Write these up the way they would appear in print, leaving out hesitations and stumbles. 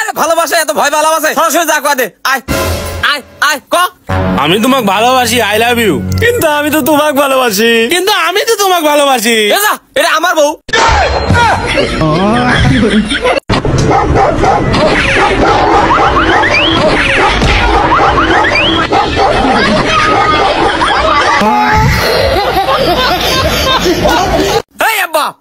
আরে ভালোবাসা এত ভয় ভালোবাসে সরাসরি যা কয় দে আয় আয় আয় ক আমি তোমাকে ভালোবাসি আই লাভ ইউ কিন্তু আমি তো তোমাকে ভালোবাসি কিন্তু আমি তো তোমাকে ভালোবাসি এটা আমার বউ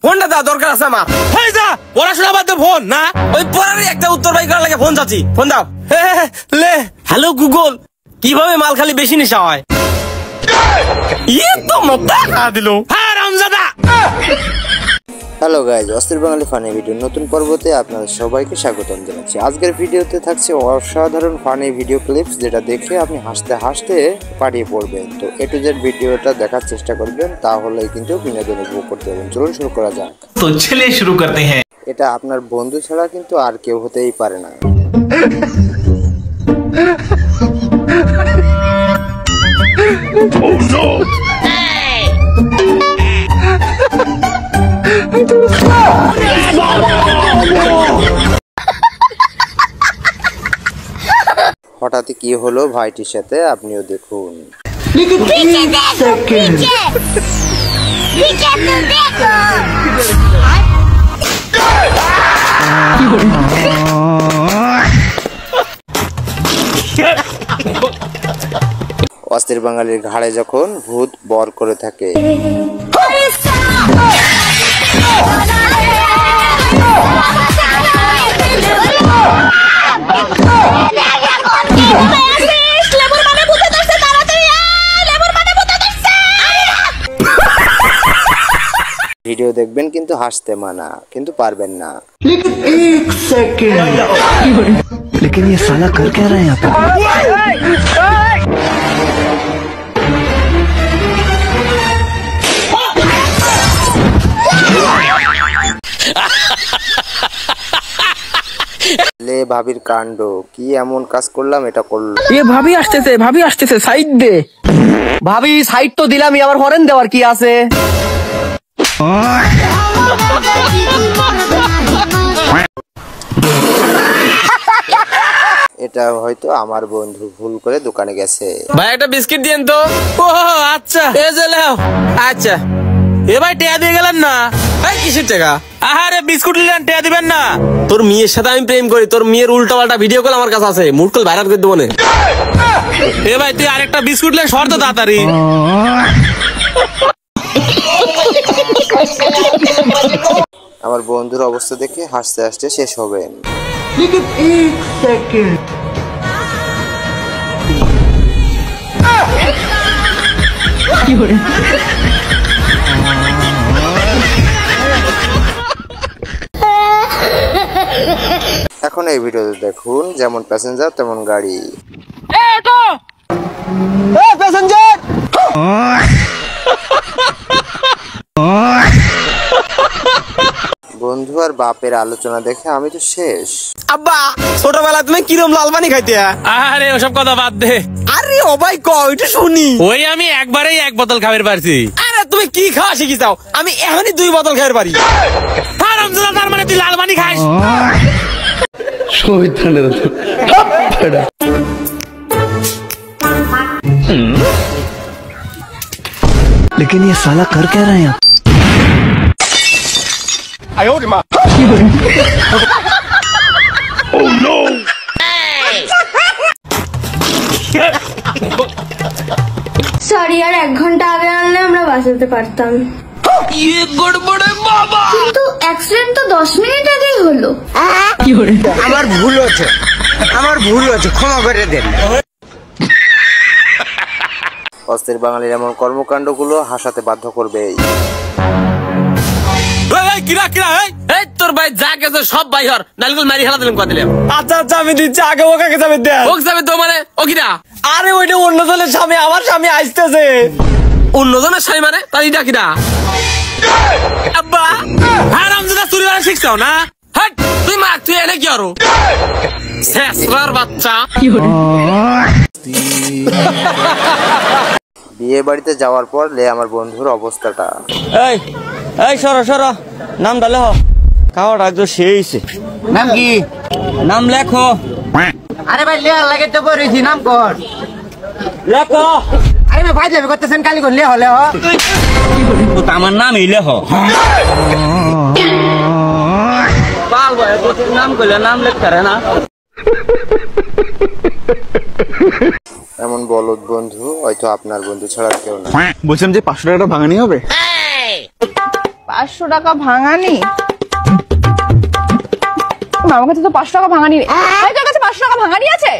ফোনটা দাও দরকার আছে আমার পড়াশোনা বাদ দে ফোন না ওই পড়ারই একটা উত্তর বাই করার লাগে ফোন চাচ্ছি ফোন দাও লে হ্যালো গুগল কিভাবে মাল খালি বেশি নেশা হয় তো মতো দিল হ্যাঁ রামজাদা হ্যালো গাইজ অস্থির বাঙালি ফানি ভিডিও নতুন পর্বতে আপনাদের সবাইকে স্বাগতম জানাচ্ছি। আজকের ভিডিওতে থাকছে অসাধারণ ফানি ভিডিও ক্লিপস যেটা দেখে আপনি হাসতে হাসতে পাড়িয়ে পড়বেন। তো এ টু জেড ভিডিওটা দেখার চেষ্টা করবেন, তাহলেই কিন্তু বিনোদন উপভোগ করতে পারবেন। চলুন শুরু করা যাক। তো চলে শুরু করতে হ্যাঁ। এটা আপনার বন্ধু ছাড়া কিন্তু আর কেউ হতেই পারে না। হঠাৎ কি হলো ভাইটির সাথে আপনিও দেখুন। অস্থির বাঙালির ঘাড়ে যখন ভূত বর করে থাকে। ভিডিও দেখবেন কিন্তু হাসতে মানা, কিন্তু পারবেন না। एक सेकंड लेकिन ये साला कर क्या रहा है यहाँ पे? ले भाभीर कांड की एमन काज करलाम এটা করলাম। এ ভাবি আসতেছে সাইড দে। ভাবি সাইড তো দিলামই, আবার হরেন দেওয়ার কি আছে? এটা হয়তো আমার বন্ধু ভুল করে দোকানে গেছে। ভাই একটা বিস্কিট দিয়েন তো। ও আচ্ছা এই যে নাও। আচ্ছা এ ভাই টেয়া দিয়ে গেলেন না। এই কিসের টাকা? আরে বিস্কুট নিলেন টেয়া দিবেন না। তোর মেয়ের সাথে আমি প্রেম করি, তোর মেয়ের উল্টা পাল্টা ভিডিও কল আমার কাছে আছে, মুড কল ভাইরাল করে দেবো না। এ ভাই তুই আরেকটা বিস্কুট লে শর্ত তাড়াতাড়ি। আমার বন্ধুর অবস্থা দেখে হাসতে হাসতে শেষ হবেন। लेकिन एक सेकंड এখন এই ভিডিওতে দেখুন যেমন প্যাসেঞ্জার তেমন গাড়ি। প্যাসেঞ্জার বন্ধু আর বাপের আলোচনা দেখে আমি তো শেষ। আব্বা ছোটবেলায় তুমি কিরম লাল পানি খাইতে? আরে ওসব কথা বাদ দে। আরে ও ভাই কই এটা শুনি। ওই আমি একবারেই এক বোতল খাবার পারছি। আরে তুমি কি খাওয়া শিখি যাও? আমি এখনই 2 বোতল খাইতে পারি। হারামজাদা তার মানে তুই লাল পানি খাস? लेकिन ये साला कर क्या रहा है यहाँ? সরি আর 1 ঘন্টা আগে আনলে আমরা বাঁচাতে পারতাম। কিন্তু অ্যাক্সিডেন্ট তো 10 মিনিট আগেই হলো। আমার ভুল হয়েছে, ক্ষমা করে দেন। অস্থির বাঙালির এমন কর্মকাণ্ডগুলো হাসাতে বাধ্য করবে। কিরা কিরা এই তোর ভাই যা গেছে সব ভাই হর নালগুল মারি হেলা দিলাম দিলাম। আচ্ছা আচ্ছা আমি দিচ্ছি, আগে ওকে যাবে দেন। ওকে যাবে তো মানে ও কিরা? আরে ওইটা অন্যজনের স্বামী, আমার স্বামী আসতেছে। অন্যজনের স্বামী মানে তাই এটা কিরা? আব্বা হারামজাদা চুরি করা শিখছাও না? হাট তুই মা তুই এনে কি আরো শেষবার বাচ্চা। বিয়ে বাড়িতে যাওয়ার পর লে আমার বন্ধুর অবস্থাটা। এই সরো নাম ডালে হ। খাওয়া রাখছো সেইছে। নাম কি? নাম লেখো। আরে ভাই লেয়ার লাগে তো বলেছি, নাম কর। লেখো। আরে ভাই ভাই যাবে করতেছেন কালি করলে হলে হ। তো আমার নাম এই লেখো। পাল ভাই তোর নাম কইলে নাম লেখতে রে না। এমন বলদ বন্ধু হয়তো আপনার বন্ধু ছাড়া আর কেউ না। বলছিলাম যে 500 টাকাটা ভাঙানি হবে। 500 টাকা ভাঙানি? আমার কাছে তো 500 টাকা ভাঙানি নেই। ভাই তোর কাছে 500 টাকা ভাঙানি আছে?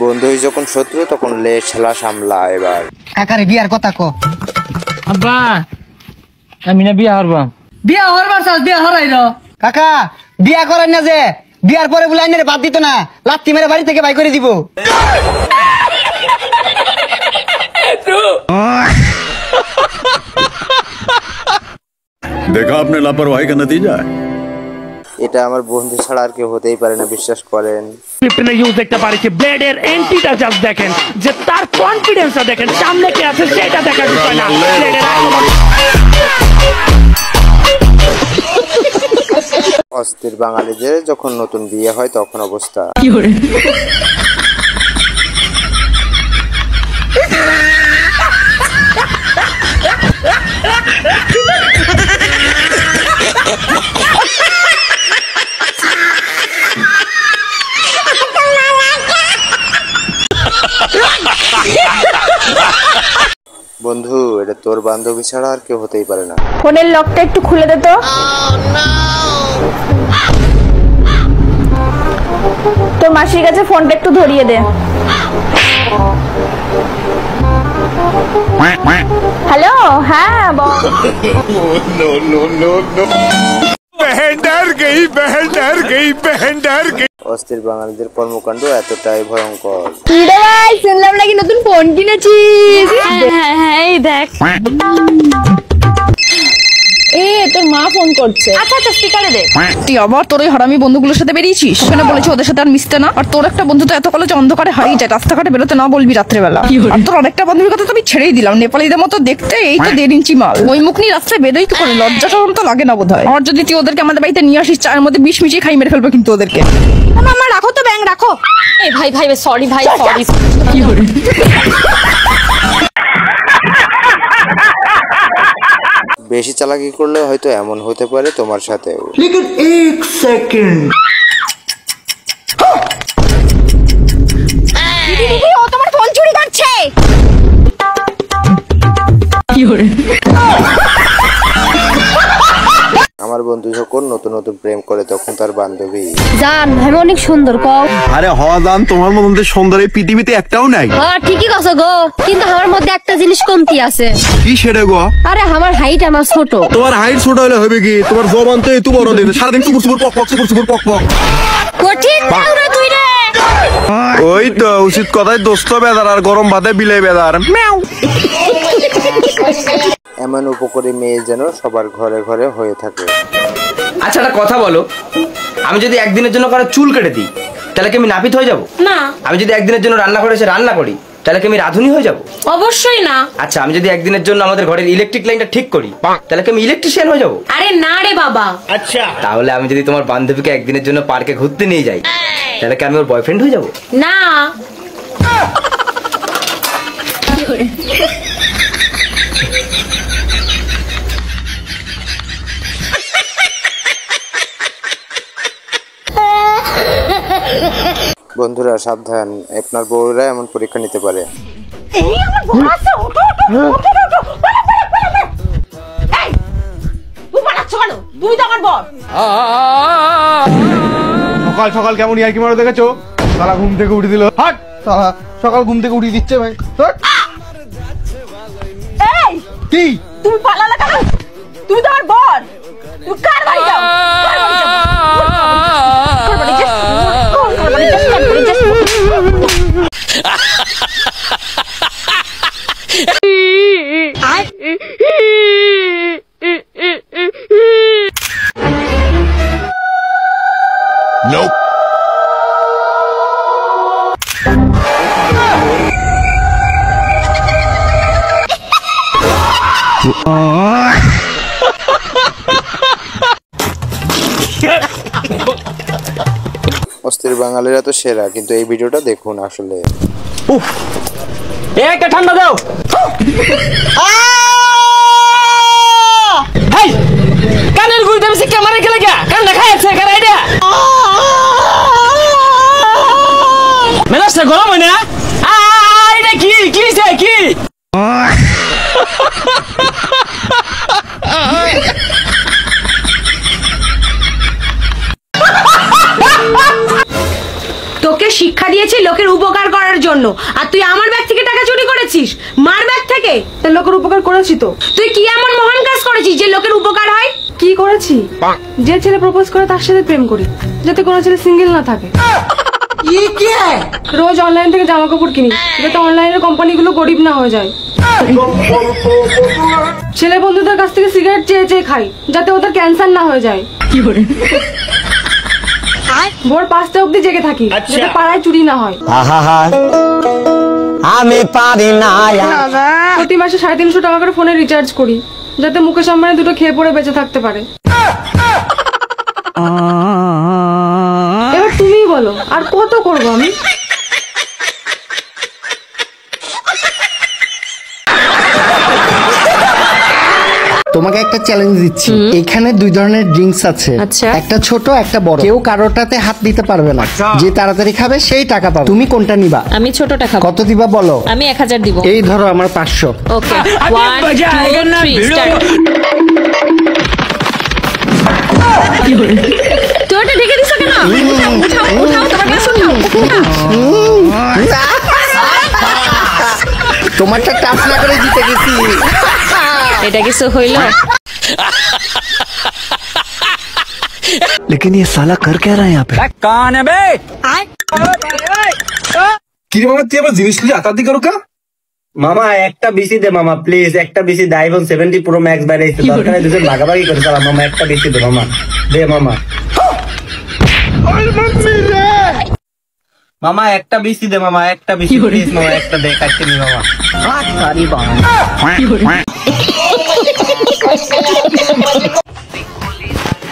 বন্ধুই যখন শত্রু তখন লে ছেলা সামলা। এবার কাকারে বিয়ার কথা কো। আব্বা আমি না বিয়া হরবাম। বিয়া হরবার চাস, বিয়া হরাই দাও। কাকা বিয়া করেন না যে, বিয়ার পরে বলে আইনের বাদ দিত না, লাত্তি মেরে বাড়ি থেকে বাই করে দিব। देखा आपने लापरवाही का नतीजा है। এটা আমার বন্ধু ছাড়া আর কেউ হতেই পারে না, বিশ্বাস করেন। ক্লিপটা ইউজ দেখতে পারেছে, ব্লেডের এন্টিটা জাস্ট দেখেন, যে তার কনফিডেন্সটা দেখেন, সামনে কে আছে সেটা দেখার বিষয় না। ব্লেডের অস্থির বাঙালিদের যখন নতুন বিয়ে হয় তখন অবস্থা। বন্ধু এটা তোর বান্ধবী ছাড়া আর কেউ হতেই পারে না। ফোনের লকটা একটু খুলে দে তো। তোর মাসির কাছে ফোনটা একটু ধরিয়ে দে। হ্যালো, হ্যাঁ বল। অস্থির বাঙালিদের কর্মকাণ্ড এতটাই ভয়ঙ্কর। রে ভাই, শুনলাম নাকি নতুন ফোন কিনেছিস? হ্যাঁ হ্যাঁ, এই দেখ। তোর মা ফোন করছে। আচ্ছা আচ্ছা, স্পিকারে দে। তুই আবার তোর ওই হারামি বন্ধুগুলোর সাথে বেরিয়েছিস? ওখানে বলেছি ওদের সাথে আর মিশতে না। আর তোর একটা বন্ধু তো এত কলেজে অন্ধকারে হারিয়ে যায়, রাস্তাঘাটে বেরোতে না বলবি রাত্রেবেলা। আর তোর আরেকটা বান্ধবীর কথা তো আমি ছেড়েই দিলাম, নেপালিদের মতো দেখতে, এই তো 1.5 ইঞ্চি মাল। ওই মুখ নিয়ে রাস্তায় বেরোই কি করে, লজ্জা শরম তো লাগে না বোধহয়। আর যদি তুই ওদেরকে আমাদের বাড়িতে নিয়ে আসিস, চায়ের মধ্যে বিষ মিশিয়ে খাই মেরে ফেলবো কিন্তু ওদেরকে। মামা রাখো তো, ব্যাং রাখো। এই ভাই ভাই সরি ভাই, সরি। কি হলো? বেশি চালাকি করলে হয়তো এমন হতে পারে তোমার সাথেও। लेकिन एक सेकंड দিদি, ও তোমার ফোন চুরি করছে। কি হলো? আমার বন্ধু যখন নতুন নতুন প্রেম করে তখন তার বান্ধবী জান আমি অনেক সুন্দর কও। আরে হওয়া দান, তোমার মতন সুন্দর এই পৃথিবীতে একটাও নাই। হ্যাঁ ঠিকই কছো গো, কিন্তু আমার মধ্যে একটা জিনিস কমতি আছে। কি সেটা গো? আরে আমার হাইট আমার ছোট। তোমার হাইট ছোট হলে হবে কি? তোমার জবান তো একটু বড় দিন, সারাদিন টুকুর টুকুর পক পক টুকুর টুকুর পক পক। কঠিন দাউরা তুই রে। ওই তো উচিত কথাই, দোস্ত বেদার আর গরম ভাতে বিলে বেদার। এমন উপকারী মেয়ে যেন সবার ঘরে ঘরে হয়ে থাকে। আচ্ছা একটা কথা বলো, আমি যদি একদিনের জন্য কারো চুল কেটে দিই তাহলে কি আমি নাপিত হয়ে যাব? না। আমি যদি একদিনের জন্য রান্না করে এসে রান্না করি তাহলে কি আমি রাঁধুনি হয়ে যাব? অবশ্যই না। আচ্ছা আমি যদি একদিনের জন্য আমাদের ঘরের ইলেকট্রিক লাইনটা ঠিক করি তাহলে কি আমি ইলেকট্রিশিয়ান হয়ে যাব? আরে না রে বাবা। আচ্ছা তাহলে আমি যদি তোমার বান্ধবীকে একদিনের জন্য পার্কে ঘুরতে নিয়ে যাই তাহলে কি আমি ওর বয়ফ্রেন্ড হয়ে যাব? না। বন্ধুরা সাবধান, আপনার বউরা এমন পরীক্ষা নিতে পারে। সকাল সকাল কেমন ইয়ার্কি মারো দেখেছো? সারা ঘুম থেকে উঠে দিল। হাট সারা সকাল ঘুম থেকে উঠিয়ে দিচ্ছে ভাই। এই কি তুমি পালালে কেন? তুমি তো আমার বর। তুমি কার বাড়ি যাও? কার বাড়ি যাও? কার বাড়ি যাও? কার বাড়ি যাও? কার বাড়ি যাও? অস্থির বাঙালিরা তো সেরা, কিন্তু এই ভিডিওটা দেখুন আসলে। একটা ঠান্ডা দাও। হেই কানের গুড়ি দেবছি ক্যামেরা কে লাগা কান দেখাইছে কার আইডিয়া মেলাসটা গরম হয় না। এটা কি কি হইছে কি তোকে শিক্ষা দিয়েছি লোকের উপকার করার জন্য, আর তুই আমার ব্যাগ থেকে টাকা চুরি করেছিস। মার ব্যাগ থেকে। তা লোকের উপকার করেছি তো। তুই কি এমন মহান কাজ করেছিস যে লোকের উপকার হয়? কি করেছি? যে ছেলে প্রপোজ করে তার সাথে প্রেম করি, যাতে কোনো ছেলে সিঙ্গেল না থাকে। রোজ অনলাইন থেকে জামা কাপড় কিনি, যাতে অনলাইনের কোম্পানিগুলো গরিব না হয়ে যায়। ছেলে বন্ধুদের কাছ থেকে সিগারেট চেয়ে চেয়ে খাই, যাতে ওদের ক্যান্সার না হয়ে যায়। ভোর 5টা অবধি জেগে থাকি, যাতে পাড়ায় চুরি না হয়। আমি পারি না। প্রতি মাসে 350 টাকা করে ফোনে রিচার্জ করি, যাতে মুকেশ আম্বানি দুটো খেয়ে পড়ে বেঁচে থাকতে পারে। এবার তুমিই বলো, আর কত করবো আমি? তোমাকে একটা চ্যালেঞ্জ দিচ্ছি। এখানে 2 ধরনের ড্রিঙ্কস আছে, একটা ছোট একটা বড়। কেউ কারোটাতে হাত দিতে পারবে না। যে তাড়াতাড়ি খাবে সেই টাকা পাবে। তুমি কোনটা নিবা? আমি ছোটটা খাবো। কত দিবা বলো? আমি 1000 দিব। এই ধরো আমার 500। ওকে 1 2 3 স্টার্ট। তুই ওটা ঢেকে দিছ কেন? উঠাও তোমার গ্লাস উঠাও। তোমারটা টাপ না করে জিতে গেছি। এটা কিছু হইল? लेकिन ये साला कर क्या रहा है यहाँ पे? কান বে কি রে মামা, তুই আবার জিনিস নিয়ে আতাদি করো কা? মামা একটা বিসি দে মামা, প্লিজ একটা বিসি দে। আইফোন 70 প্রো ম্যাক্স বাইরেছে, দরকার হয় দুজন ভাগাভাগি করে চালা। মামা একটা বিসি দে মামা, দে মামা। মামা একটা বিসি দে মামা, একটা বিসি প্লিজ মামা, একটা দে কাটতে নি মামা।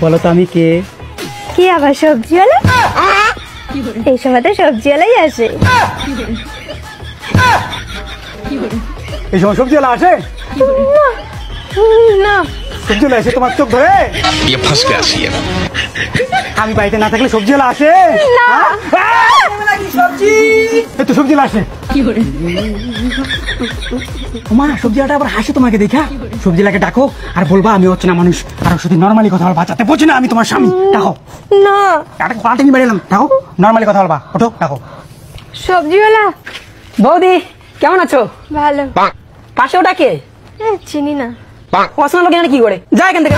বলো তো আমি কে? কি আবার সবজিওয়ালা? এই সময় তো সবজিওয়ালাই আসে। এই সময় সবজিওয়ালা আসে? না সবজিওয়ালা এসে তোমার চোখ ধরে? আমি বাড়িতে না থাকলে সবজিওয়ালা আসে? এই তো সবজিওয়ালা আসে। মা সবজিওয়ালাটা আবার হাসে তোমাকে দেখা। সবজিওয়ালাকে ডাকো আর বলবা আমি হচ্ছে না মানুষ, আর শুধু নর্মালি কথা বলবা, যাতে বোঝে না আমি তোমার স্বামী। ডাকো না, পাল্টে নিয়ে বেরিয়ে এলাম। ডাকো, নর্মালি কথা বলবা। ওঠো, ডাকো। সবজিওয়ালা। বৌদি কেমন আছো? ভালো। পাশে ওটা কে? চিনি না। পছন্দ লোক এখানে কি করে? যা এখান থেকে।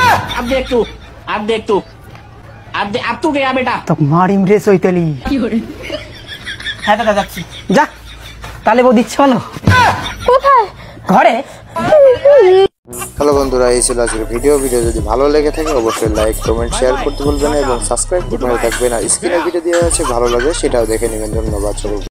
তো মারিম রে সৈতালি। হ্যাঁ দাদা যাচ্ছি। যা তাহলে বৌদি চলো। কোথায়? ঘরে। হ্যালো বন্ধুরা, এই ছিল আজকের ভিডিও যদি ভালো লেগে থাকে অবশ্যই লাইক কমেন্ট শেয়ার করতে ভুলবেন না এবং সাবস্ক্রাইব করতে থাকবেন। আর স্ক্রিনে ভিডিও দেওয়া আছে, ভালো লাগে সেটাও দেখে নেবেন। ধন্যবাদ সকলকে।